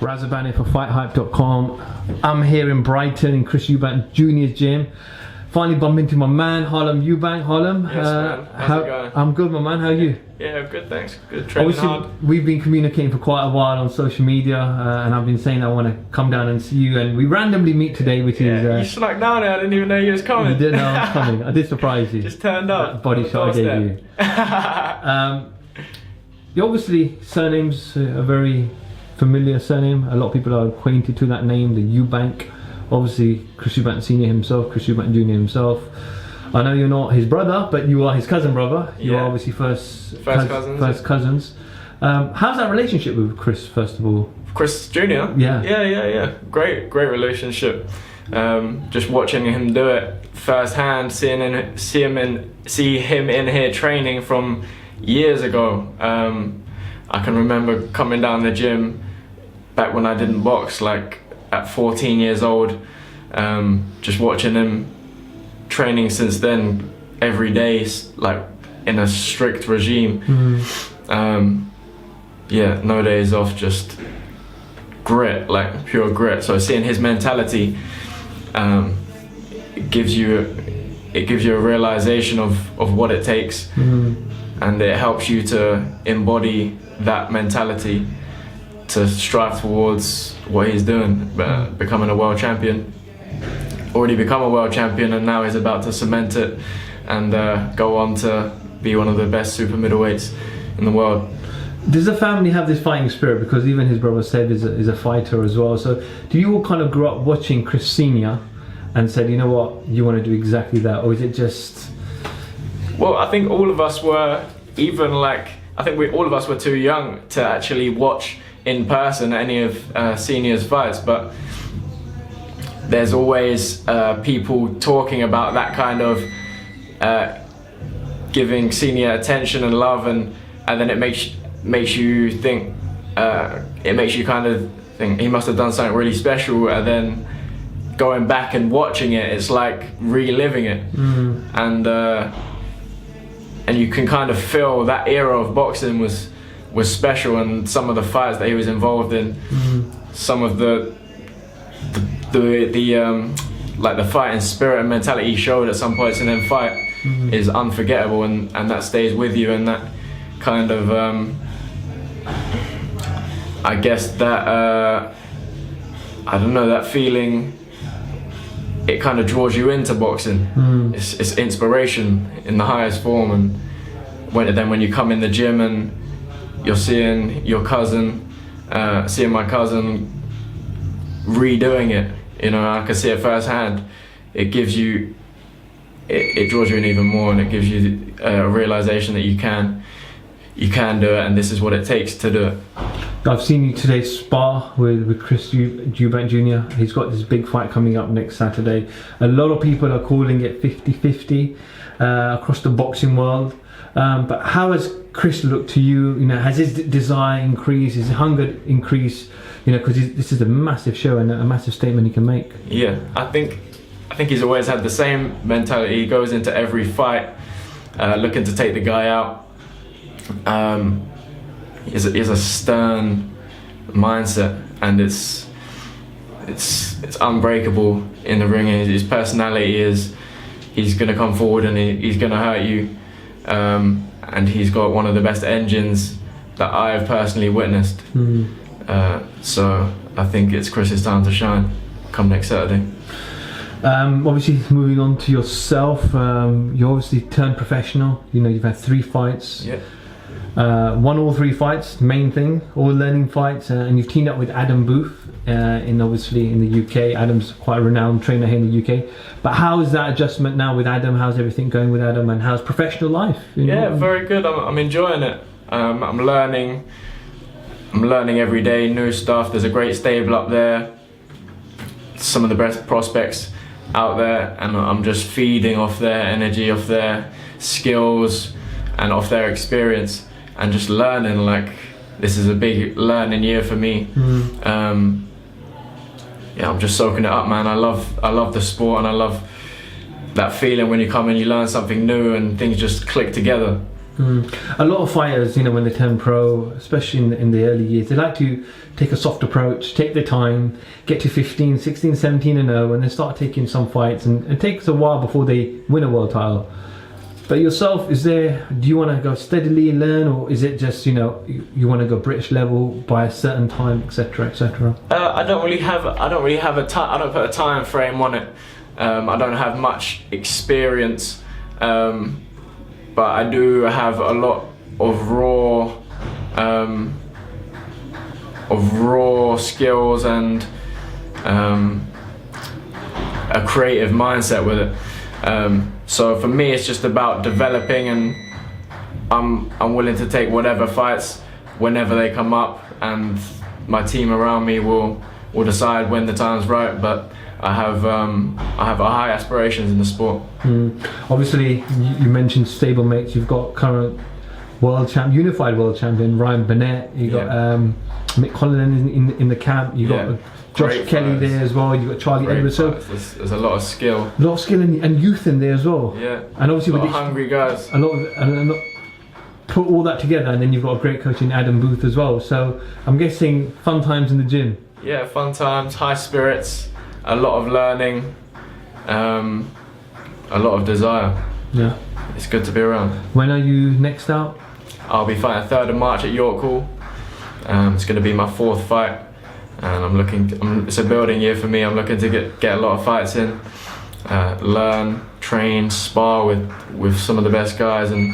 Razabani for FightHype.com. I'm here in Brighton in Chris Eubank Jr.'s gym. Finally bumped into my man Harlem Eubank. Harlem, yes, man. How's it going? I'm good, my man. How are you? Yeah, good, thanks. Good, training hard. We've been communicating for quite a while on social media, and I've been saying I want to come down and see you, and we randomly meet today, which is... you snuck down there. I didn't even know you was coming. You didn't know I was coming. I did surprise you. Just turned up. That body shot I gave you. Obviously, surname's a very familiar surname. A lot of people are acquainted to that name, the Eubank. Obviously, Chris Eubank Sr. himself, Chris Eubank Jr. himself. I know you're not his brother, but you are his cousin brother. You are obviously first cousins. How's that relationship with Chris, first of all? Chris Jr.? Yeah. Great relationship. Just watching him do it firsthand, see him in here training from years ago. I can remember coming down the gym back when I didn't box, like at 14 years old, just watching him training since then every day, like in a strict regime. Yeah, no days off, just grit, like pure grit. So seeing his mentality, it gives you a realization of what it takes, and it helps you to embody that mentality to strive towards what he's doing, becoming a world champion. Already become a world champion, and now he's about to cement it and go on to be one of the best super middleweights in the world. Does the family have this fighting spirit? Because even his brother Seb is a fighter as well. So do you all kind of grow up watching Chris Sr. and said, you know what, you want to do exactly that? Or is it just... Well, I think all of us were, all of us were too young to actually watch in person any of Senior's fights, but there's always people talking about that kind of giving Senior attention and love, and then it makes you think, it makes you kind of think he must have done something really special, and then going back and watching it, it's like reliving it. And you can kind of feel that era of boxing was special, and some of the fights that he was involved in, some of the fighting spirit and mentality he showed at some points in that fight is unforgettable, and that stays with you, and that kind of I guess that I don't know, that feeling, it kind of draws you into boxing. It's inspiration in the highest form, and when you come in the gym and you're seeing your cousin, seeing my cousin redoing it, you know, I can see it firsthand. It gives you, it draws you in even more, and it gives you a realization that you can do it, and this is what it takes to do it. I've seen you today spar with Chris Eubank Jr. He's got this big fight coming up next Saturday. A lot of people are calling it 50-50 across the boxing world. But how has Chris looked to you? You know, has his desire increased, his hunger increased? You know, because this is a massive show and a massive statement he can make. Yeah, I think he's always had the same mentality. He goes into every fight looking to take the guy out. He's a stern mindset, and it's unbreakable in the ring. His personality is, he's going to come forward and he's going to hurt you, and he's got one of the best engines that I have personally witnessed. So I think it's Chris's time to shine come next Saturday. Obviously, moving on to yourself, you obviously turned professional. You know, you've had 3 fights. Yeah. Won all 3 fights, main thing, all learning fights, and you've teamed up with Adam Booth in the UK. Adam's quite a renowned trainer here in the UK. But how is that adjustment now with Adam? How's everything going with Adam, and how's professional life? Yeah, very good. I'm enjoying it. I'm learning every day, new stuff. There's a great stable up there, some of the best prospects out there, and I'm just feeding off their energy, off their skills, and off their experience, and just learning. Like, this is a big learning year for me. Yeah, I'm just soaking it up, man. I love the sport, and I love that feeling when you come in, you learn something new, and things just click together. A lot of fighters, you know, when they turn pro, especially in the early years, they like to take a soft approach, take their time, get to 15, 16, 17 and 0, and then start taking some fights, and it takes a while before they win a world title. But yourself, do you want to go steadily learn, or is it just, you know, you want to go British level by a certain time, etc., etc.? I don't put a time frame on it. I don't have much experience, but I do have a lot of raw skills and a creative mindset with it. So for me, it's just about developing, and I'm willing to take whatever fights whenever they come up, and my team around me will decide when the time's right. But I have high aspirations in the sport. Obviously, you mentioned stablemates. You've got current unified world champion Ryan Burnett. You got Mick Conlon in the camp. You got Josh Kelly there as well. You got Charlie Edwards. So there's a lot of skill. A lot of skill and youth in there as well. Yeah. And obviously a lot of hungry guys. Put all that together, and then you've got a great coach in Adam Booth as well. So I'm guessing fun times in the gym. Yeah, fun times, high spirits, a lot of learning, a lot of desire. Yeah. It's good to be around. When are you next out? I'll be fighting 3rd of March at York Hall. It's going to be my 4th fight, and it's a building year for me. I'm looking to get a lot of fights in, learn, train, spar with some of the best guys, and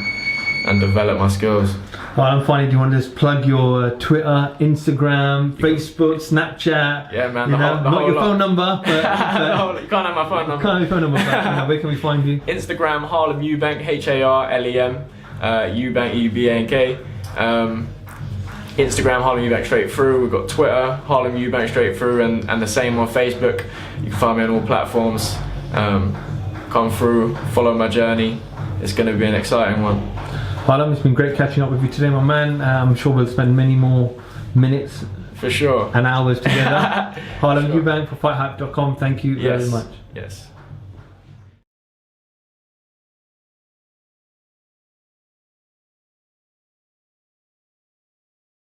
develop my skills. Well, I'm finding, do you want to just plug your Twitter, Instagram, Facebook, Snapchat? Yeah, man. Not your phone number, but you can't have my phone number. Can't have your phone number, but where can we find you? Instagram, Harlem Eubank, HARLEM, Eubank, UBANK. Instagram, Harlem Eubank straight through. We've got Twitter, Harlem Eubank straight through, and the same on Facebook. You can find me on all platforms. Come through, follow my journey. It's going to be an exciting one. Harlem, it's been great catching up with you today, my man. I'm sure we'll spend many more minutes, for sure, and hours together. Harlem Eubank for FightHype.com. Thank you very much. Yes.